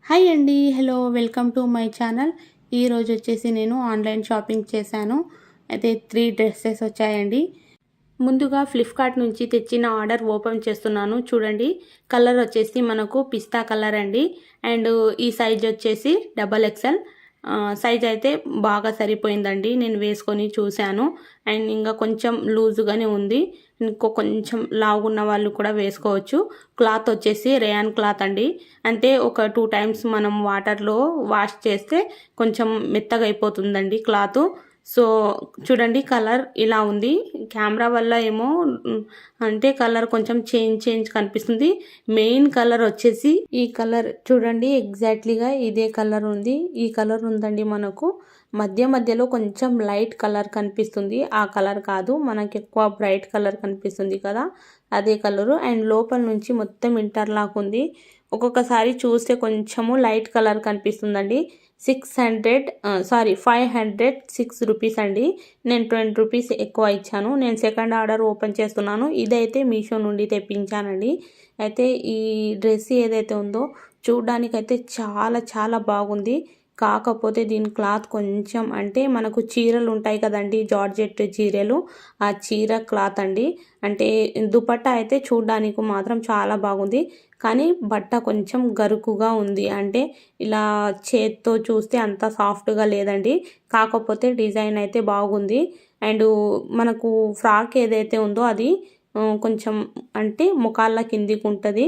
Hi అండి, hello, welcome to my channel. ఈరోజు వచ్చేసి నేను ఆన్లైన్ షాపింగ్ చేశాను. అయితే 3 డ్రెస్సెస్ వచ్చాయండి. ముందుగా ఫ్లిప్కార్ట్ నుంచి తెచ్చిన ఆర్డర్ ఓపెన్ చేస్తున్నాను. చూడండి, కలర్ వచ్చేసి మనకు పిస్తా కలర్ అండి. అండ్ ఈ సైజ్ వచ్చేసి XXL సైజ్ అయితే బాగా సరిపోయిందండి. నేను వేసుకొని చూశాను. అండ్ ఇంకా కొంచెం లూజుగానే ఉంది. కొంచెం లావున్న వాళ్ళు కూడా వేసుకోవచ్చు. క్లాత్ వచ్చేసి రేయాన్ క్లాత్ అండి. అంటే ఒక 2 టైమ్స్ మనం వాటర్లో వాష్ చేస్తే కొంచెం మెత్తగా అయిపోతుందండి క్లాత్. సో చూడండి, కలర్ ఇలా ఉంది. కెమెరా వల్ల ఏమో అంటే కలర్ కొంచెం చేంజ్ కనిపిస్తుంది. మెయిన్ కలర్ వచ్చేసి ఈ కలర్ చూడండి, ఎగ్జాక్ట్లీగా ఇదే కలర్ ఉంది. ఈ కలర్ ఉందండి. మనకు మధ్యలో కొంచెం లైట్ కలర్ కనిపిస్తుంది. ఆ కలర్ కాదు, మనకి ఎక్కువ బ్రైట్ కలర్ కనిపిస్తుంది కదా, అదే కలరు. అండ్ లోపల నుంచి మొత్తం ఇంటర్లాక్ ఉంది. ఒక్కొక్కసారి చూస్తే కొంచెము లైట్ కలర్ కనిపిస్తుందండి. 506 రూపీస్ అండి. నేను 20 రూపీస్ ఎక్కువ ఇచ్చాను. నేను సెకండ్ ఆర్డర్ ఓపెన్ చేస్తున్నాను. ఇదైతే మీషో నుండి తెప్పించానండి. అయితే ఈ డ్రెస్ ఏదైతే ఉందో చూడ్డానికైతే చాలా బాగుంది. కాకపోతే దీని క్లాత్ కొంచెం, అంటే మనకు చీరలు ఉంటాయి కదండి, జార్జెట్ చీరలు, ఆ చీర క్లాత్ అండి. అంటే దుపట్టా అయితే చూడ్డానికి మాత్రం చాలా బాగుంది, కానీ బట్ట కొంచెం గరుకుగా ఉంది. అంటే ఇలా చేత్తో చూస్తే అంత సాఫ్ట్గా లేదండి. కాకపోతే డిజైన్ అయితే బాగుంది. అండ్ మనకు ఫ్రాక్ ఏదైతే ఉందో అది కొంచెం అంటే ముఖాల కిందికి ఉంటుంది.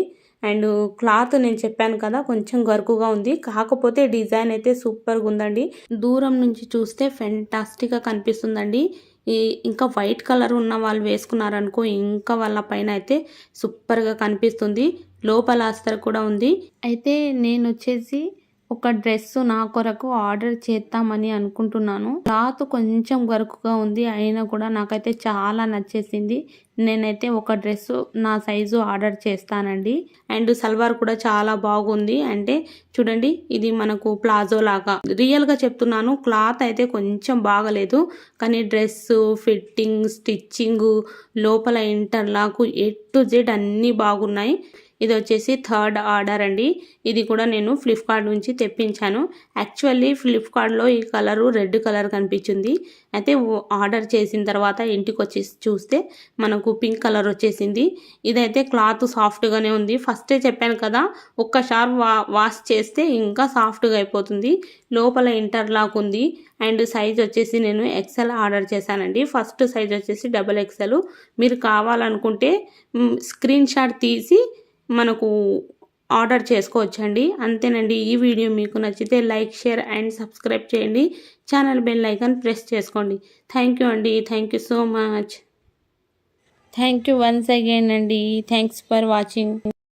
అండ్ క్లాత్ నేను చెప్పాను కదా, కొంచెం గరుకుగా ఉంది. కాకపోతే డిజైన్ అయితే సూపర్గా ఉందండి. దూరం నుంచి చూస్తే ఫెంటాస్టిక్గా కనిపిస్తుందండి. ఇంకా వైట్ కలర్ ఉన్న వాళ్ళు వేసుకున్నారనుకో, ఇంకా వాళ్ళ పైన అయితే సూపర్గా కనిపిస్తుంది. లోపల అస్తర్ కూడా ఉంది. అయితే నేను వచ్చేసి ఒక డ్రెస్ నా కొరకు ఆర్డర్ చేద్దామని అనుకుంటున్నాను. క్లాత్ కొంచెం గరుకుగా ఉంది, అయినా కూడా నాకైతే చాలా నచ్చేసింది. నేనైతే ఒక డ్రెస్ నా సైజు ఆర్డర్ చేస్తానండి. అండ్ సల్వార్ కూడా చాలా బాగుంది. అంటే చూడండి, ఇది మనకు ప్లాజో లాగా. రియల్గా చెప్తున్నాను, క్లాత్ అయితే కొంచెం బాగలేదు, కానీ డ్రెస్ ఫిట్టింగ్, స్టిచ్చింగ్, లోపల ఇంటర్లాక్, A to Z అన్నీ బాగున్నాయి. ఇది వచ్చేసి 3rd ఆర్డర్ అండి. ఇది కూడా నేను ఫ్లిప్కార్ట్ నుంచి తెప్పించాను. యాక్చువల్లీ ఫ్లిప్కార్ట్లో ఈ కలరు రెడ్ కలర్ కనిపించింది. అయితే ఆర్డర్ చేసిన తర్వాత ఇంటికి వచ్చి చూస్తే మనకు పింక్ కలర్ వచ్చేసింది. ఇదైతే క్లాత్ సాఫ్ట్గానే ఉంది. ఫస్టే చెప్పాను కదా, ఒక్కసారి వాష్ చేస్తే ఇంకా సాఫ్ట్గా అయిపోతుంది. లోపల ఇంటర్లాక్ ఉంది. అండ్ సైజ్ వచ్చేసి నేను XL ఆర్డర్ చేశానండి. ఫస్ట్ సైజ్ వచ్చేసి XXL. మీరు కావాలనుకుంటే స్క్రీన్ షాట్ తీసి మనకు ఆర్డర్ చేసుకోవచ్చండి. అంతేనండి. ఈ వీడియో మీకు నచ్చితే లైక్, షేర్ అండ్ సబ్స్క్రైబ్ చేయండి. ఛానల్ బెల్ ఐకాన్ ప్రెస్ చేసుకోండి. థ్యాంక్ యూ అండి. Thank you so much. Thank you once again అండి. Thanks for watching.